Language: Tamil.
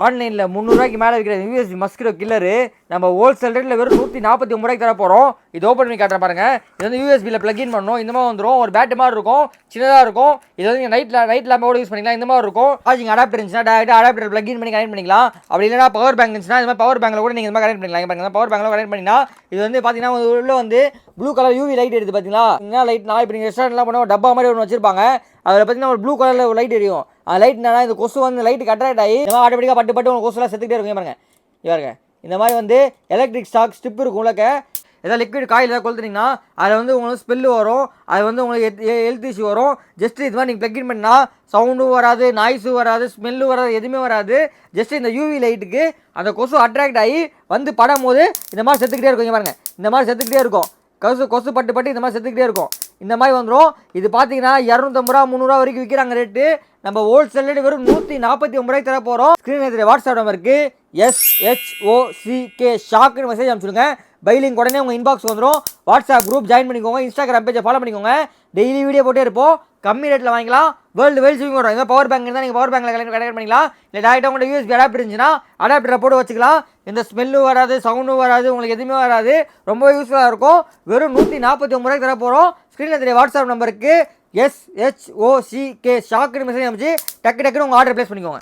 ஆன்லைனில் 300 மேலே விற்கிற யூஎஸ்பி மஸ்கிட்டோ கில்லரு நம்ம ஹோல்சேல் ரேட்டில் வெறும் 149 தர போகிறோம். இது ஓப்பன் பண்ணி காட்டுற பாருங்க. இது வந்து யூஎஸ்பியில் ப்ளக்இன் பண்ணணும். இந்த மாதிரி வந்துடும். ஒரு பேட்டு மாதிரி இருக்கும், சின்னதாக இருக்கும். இது வந்து நீங்கள் நைட் லேம்போட யூஸ் பண்ணிக்கலாம். இந்த மாதிரி இருக்கும். சார்ஜிங் அடாப்டர் இருந்துச்சுன்னா டேரெக்டாக அடாப்டர் ப்ளக்இன் பண்ணி கனெக்ட் பண்ணிக்கலாம். அப்படி இல்லைனா பவர் பேங்க் இருந்துச்சுன்னா இந்த மாதிரி பவர் பேங்கில் கூட நீங்கள் இந்த மாதிரி கனெக்ட் பண்ணிக்கலாம். பாருங்க, பவர் பேங்கில் கனெக்ட் பண்ணினா இது வந்து பார்த்தீங்கன்னா உள்ள வந்து ப்ளூ கலர் யூவி லைட் எடுத்து பார்த்தீங்களா? என்ன லைட்னா இப்போ நீங்கள் ரெஸ்டாரண்ட்லாம் பண்ணுவோம் டப்பா மாதிரி ஒன்று வச்சிருப்பாங்க. அதில் பார்த்தீங்கன்னா ஒரு ப்ளூ கலரில் ஒரு லைட் எரியும். அந்த லைட் என்னன்னா இந்த கொசு வந்து லைட்டுக்கு அட்ராக்ட் ஆகி இந்த மாதிரி ஆட்டோமேட்டிக்காக பட்டு உங்கள் கொசுலாம் செத்துக்கிட்டே இருக்கும். பாருங்க பாருங்க, இந்த மாதிரி வந்து எலக்ட்ரிக் ஸ்டாக் ஸ்டிப் இருக்கும். உள்ளக்க ஏதாவது லிக்விட் காயில் ஏதாவது கொளுத்துனீங்கன்னா அதில் வந்து உங்களுக்கு ஸ்மெல்லு வரும். அது வந்து உங்களுக்கு ஹெல்த் இஷ்யூ வரும். ஜஸ்ட் இது மாதிரி நீங்கள் ப்ளக்இன் பண்ணால் சவுண்டும் வராது, நாய்ஸும் வராது, ஸ்மெல்லும் வராது, எதுவுமே வராது. ஜஸ்ட் இந்த யூவி லைட்டுக்கு அந்த கொசு அட்ராக்ட் ஆகி வந்து படும் போது இந்த மாதிரி செத்துக்கிட்டே இருக்கும். பாருங்க, இந்த மாதிரி செத்துக்கிட்டே இருக்கும். கொசு பட்டு இந்த மாதிரி செத்துக்கிட்டே இருக்கும். இந்த மாதிரி வந்துடும். இது பார்த்தீங்கன்னா 250 ரூபா 300 வரைக்கும் விற்கிறாங்க ரேட்டு. நம்ம ஹோல்சேல் ரேட்டு வெறும் 149 தர போகிறோம். ஸ்க்ரீன் வாட்ஸ்அப் நம்பருக்கு SHOCK ஷாக்குன்னு மெசேஜ் அனுப்பிச்சுடுங்க. பைலிங் உடனே உங்கள் இன்பாக்ஸ் வந்துடும். வாட்ஸ்அப் குரூப் ஜாயின் பண்ணிக்கோங்க. இன்ஸ்டாகிராம் பேஜை ஃபாலோ பண்ணிக்கோங்க. டெய்லி வீடியோ போட்டே இருப்போம். கம்மி ரேட்டில் வாங்கிக்கலாம். வேர்ல்டு வைட் ஷிப்பிங் வரும். பவர் பேங்க் இருந்தால் நீங்கள் பவர் பேங்கில் கனெக்ட் பண்ணிக்கலாம். இல்லை டேரெக்டாக உங்களோட யூஎஸ்பி அடாப்டர் இருந்துச்சுன்னா அடாப்டரை போட்டு வச்சுக்கலாம். எந்த ஸ்மெல்லும் வராது, சவுண்டும் வராது, உங்களுக்கு எதுவுமே வராது. ரொம்ப யூஸ்ஃபுல்லாக இருக்கும். வெறும் 149 தர போகிறோம். ஸ்க்ரீனில் தெரிய வாட்ஸ்அப் நம்பருக்கு SHOCK ஷாக்குன்னு மெசேஜ் அனுப்பிச்சு டக்குன்னு உங்கள் ஆர்டர் ப்ளேஸ் பண்ணிக்கோங்க.